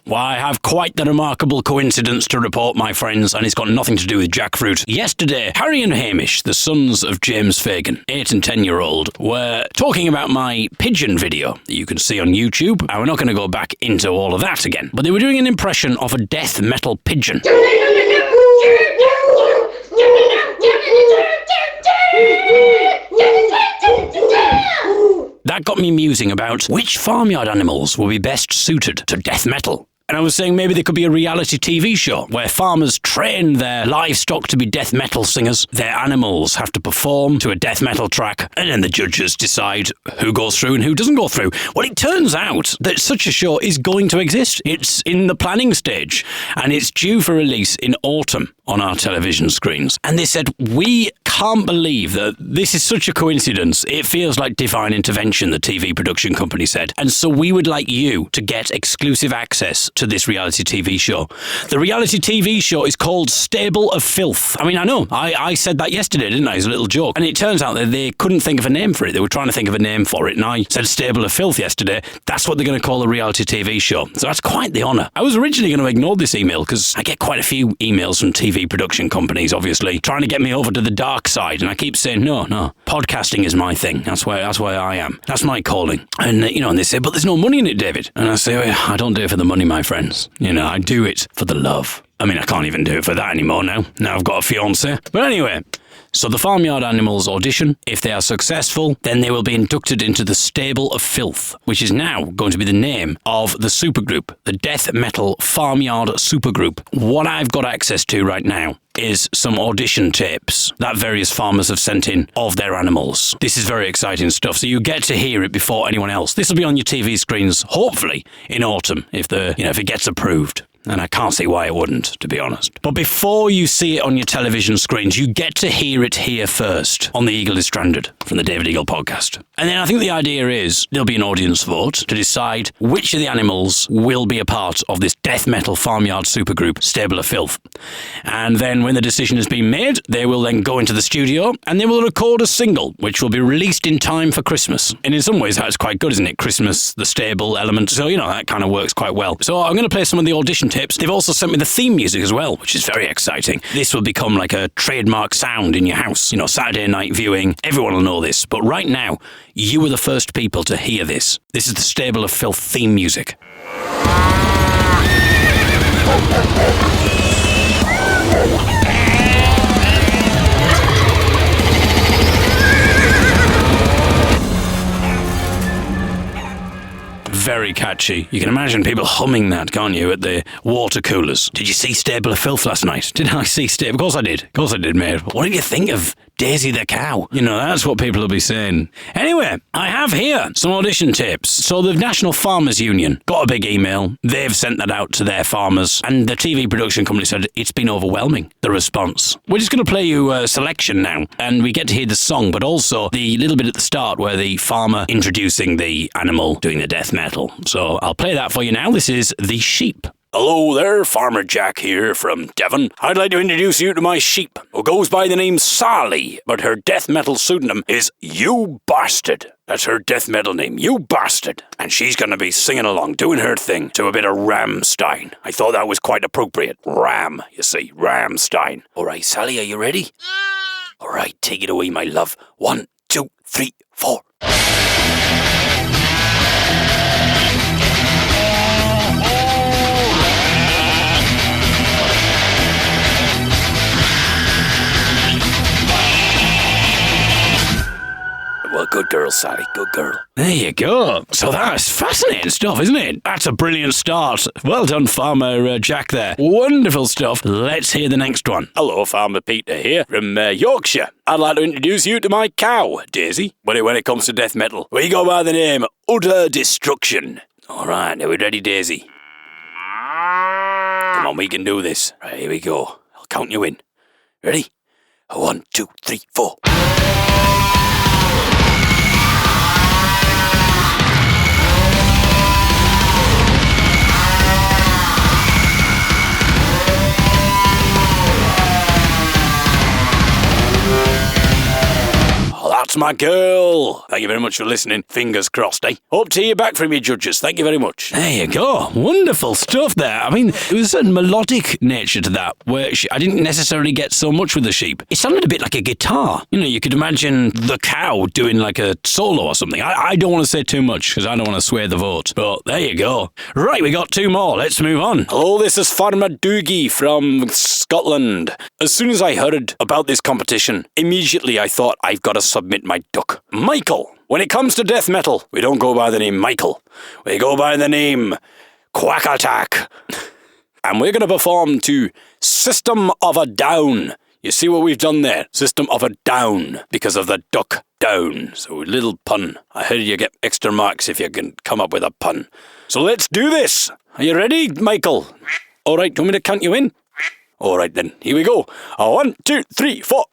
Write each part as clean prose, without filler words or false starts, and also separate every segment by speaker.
Speaker 1: Well, I have quite the remarkable coincidence to report, my friends, and it's got nothing to do with jackfruit. Yesterday, Harry and Hamish, the sons of James Fagan, 8 and 10-year-old, were talking about my pigeon video that you can see on YouTube, and we're not going to go back into all of that again. But they were doing an impression of a death metal pigeon. That got me musing about which farmyard animals will be best suited to death metal. And I was saying maybe there could be a reality TV show where farmers train their livestock to be death metal singers, their animals have to perform to a death metal track, and then the judges decide who goes through and who doesn't go through. Well, it turns out that such a show is going to exist. It's in the planning stage, and it's due for release in autumn on our television screens. And they said, we can't believe that this is such a coincidence. It feels like divine intervention, the TV production company said. And so we would like you to get exclusive access to this reality TV show. The reality TV show is called Stable of Filth. I mean, I know, I said that yesterday, didn't I, as a little joke. And it turns out that they couldn't think of a name for it. They were trying to think of a name for it, and I said Stable of Filth yesterday. That's what they're going to call a reality TV show. So that's quite the honour. I was originally going to ignore this email because I get quite a few emails from TV production companies, obviously, trying to get me over to the dark side. And I keep saying, no, podcasting is my thing. That's where I am. That's my calling. And, and they say, but there's no money in it, David. And I say, well, I don't do it for the money, my friends. I do it for the love. I mean, I can't even do it for that anymore now. Now I've got a fiancé. But anyway, so the Farmyard Animals audition, if they are successful, then they will be inducted into the Stable of Filth, which is now going to be the name of the supergroup, the death metal Farmyard Supergroup. What I've got access to right now is some audition tapes that various farmers have sent in of their animals. This is very exciting stuff, so you get to hear it before anyone else. This will be on your TV screens, hopefully, in autumn, if it gets approved. And I can't see why it wouldn't, to be honest. But before you see it on your television screens, you get to hear it here first on The Eagle is Stranded from the David Eagle podcast. And then I think the idea is there'll be an audience vote to decide which of the animals will be a part of this death metal farmyard supergroup, Stable of Filth. And then when the decision has been made, they will then go into the studio and they will record a single, which will be released in time for Christmas. And in some ways, that's quite good, isn't it? Christmas, the stable element. So, that kind of works quite well. So I'm going to play some of the audition tips. They've also sent me the theme music as well, which is very exciting. This will become like a trademark sound in your house. Saturday night viewing, everyone will know this. But right now, you are the first people to hear this. This is the Stable of Filth theme music. Very catchy. You can imagine people humming that, can't you, at the water coolers. Did you see Stable of Filth last night? Did I see Stable? Of course I did. Of course I did, mate. What did you think of Daisy the cow? That's what people will be saying. Anyway, I have here some audition tips. So the National Farmers Union got a big email. They've sent that out to their farmers. And the TV production company said it's been overwhelming, the response. We're just going to play you a selection now. And we get to hear the song, but also the little bit at the start where the farmer introducing the animal doing the death metal. So I'll play that for you now. This is The Sheep. Hello there, Farmer Jack here from Devon. I'd like to introduce you to my sheep, who goes by the name Sally, but her death metal pseudonym is You Bastard. That's her death metal name, You Bastard. And she's going to be singing along, doing her thing, to a bit of Rammstein. I thought that was quite appropriate. Ram, you see, Rammstein. All right, Sally, are you ready? All right, take it away, my love. 1, 2, 3, 4. Well, good girl, Sally. Good girl. There you go. So that's fascinating stuff, isn't it? That's a brilliant start. Well done, Farmer Jack there. Wonderful stuff. Let's hear the next one. Hello, Farmer Peter here from Yorkshire. I'd like to introduce you to my cow, Daisy. But when it comes to death metal, we go by the name Utter Destruction. All right, are we ready, Daisy? Come on, we can do this. Right, here we go. I'll count you in. Ready? 1, 2, 3, 4. That's my girl. Thank you very much for listening. Fingers crossed, eh? Hope to hear back from you, judges. Thank you very much. There you go. Wonderful stuff there. I mean, there was a melodic nature to that, where I didn't necessarily get so much with the sheep. It sounded a bit like a guitar. You know, you could imagine the cow doing like a solo or something. I don't want to say too much, because I don't want to sway the vote. But there you go. Right, we got two more. Let's move on. Hello, this is Farmer Doogie from Scotland. As soon as I heard about this competition, immediately I thought I've got to submit my duck. Michael. When it comes to death metal, we don't go by the name Michael. We go by the name Quack Attack. And we're going to perform to System of a Down. You see what we've done there? System of a Down, because of the duck down. So a little pun. I heard you get extra marks if you can come up with a pun. So let's do this. Are you ready, Michael? All right, do you want me to count you in? All right then, here we go. 1, 2, 3, 4.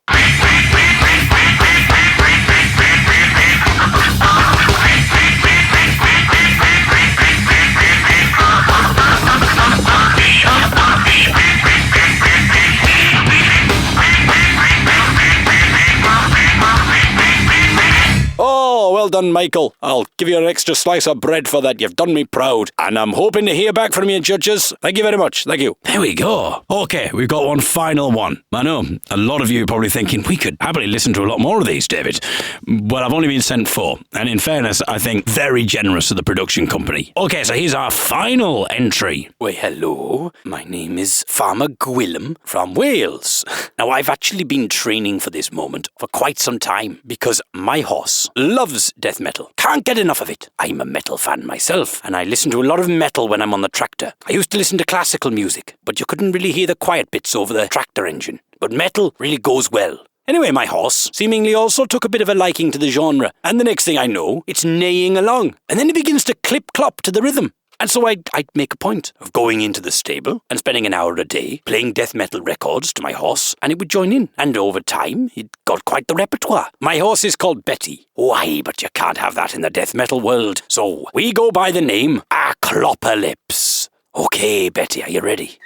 Speaker 1: Oh, well done, Michael. I'll give you an extra slice of bread for that. You've done me proud. And I'm hoping to hear back from you, judges. Thank you very much. Thank you. There we go. Okay, we've got one final one. I know, a lot of you are probably thinking, we could happily listen to a lot more of these, David. Well, I've only been sent 4. And in fairness, I think very generous of the production company. Okay, so here's our final entry. Well, hello. My name is Farmer Gwillem from Wales. Now, I've actually been training for this moment for quite some time because my horse loves death metal. Can't get enough of it. I'm a metal fan myself, and I listen to a lot of metal when I'm on the tractor. I used to listen to classical music, but you couldn't really hear the quiet bits over the tractor engine. But metal really goes well. Anyway, my horse seemingly also took a bit of a liking to the genre, and the next thing I know, it's neighing along, and then it begins to clip-clop to the rhythm. And so I'd make a point of going into the stable and spending an hour a day playing death metal records to my horse, and it would join in. And over time, it got quite the repertoire. My horse is called Betty. Why, but you can't have that in the death metal world. So we go by the name Aclopalypse. Okay, Betty, are you ready?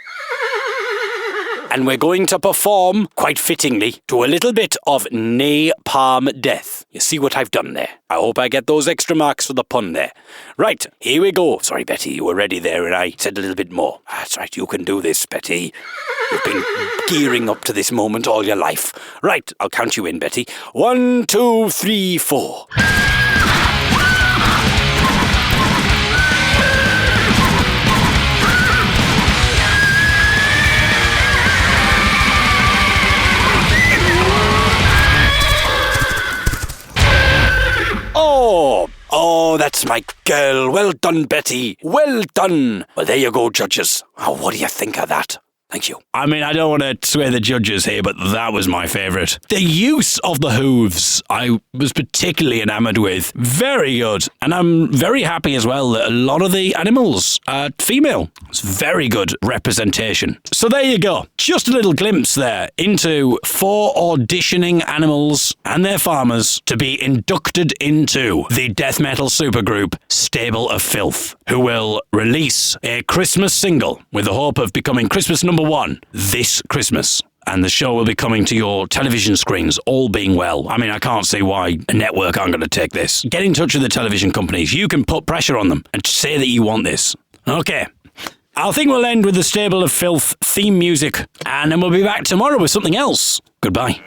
Speaker 1: And we're going to perform, quite fittingly, to a little bit of Napalm Death. You see what I've done there? I hope I get those extra marks for the pun there. Right, here we go. Sorry, Betty, you were ready there and I said a little bit more. That's right, you can do this, Betty. You've been gearing up to this moment all your life. Right, I'll count you in, Betty. 1, 2, 3, 4. Oh, that's my girl. Well done, Betty. Well done. Well, there you go, judges. Oh, what do you think of that? Thank you. I mean, I don't want to sway the judges here, but that was my favourite. The use of the hooves, I was particularly enamoured with. Very good. And I'm very happy as well that a lot of the animals are female. It's very good representation. So there you go. Just a little glimpse there into 4 auditioning animals and their farmers to be inducted into the death metal supergroup Stable of Filth, who will release a Christmas single with the hope of becoming Christmas number 1 this Christmas. And the show will be coming to your television screens, all being well. I mean, I can't see why a network aren't going to take this. Get in touch with the television companies. You can put pressure on them and say that you want this. Okay. I think we'll end with the Stable of Filth theme music, and then we'll be back tomorrow with something else. Goodbye.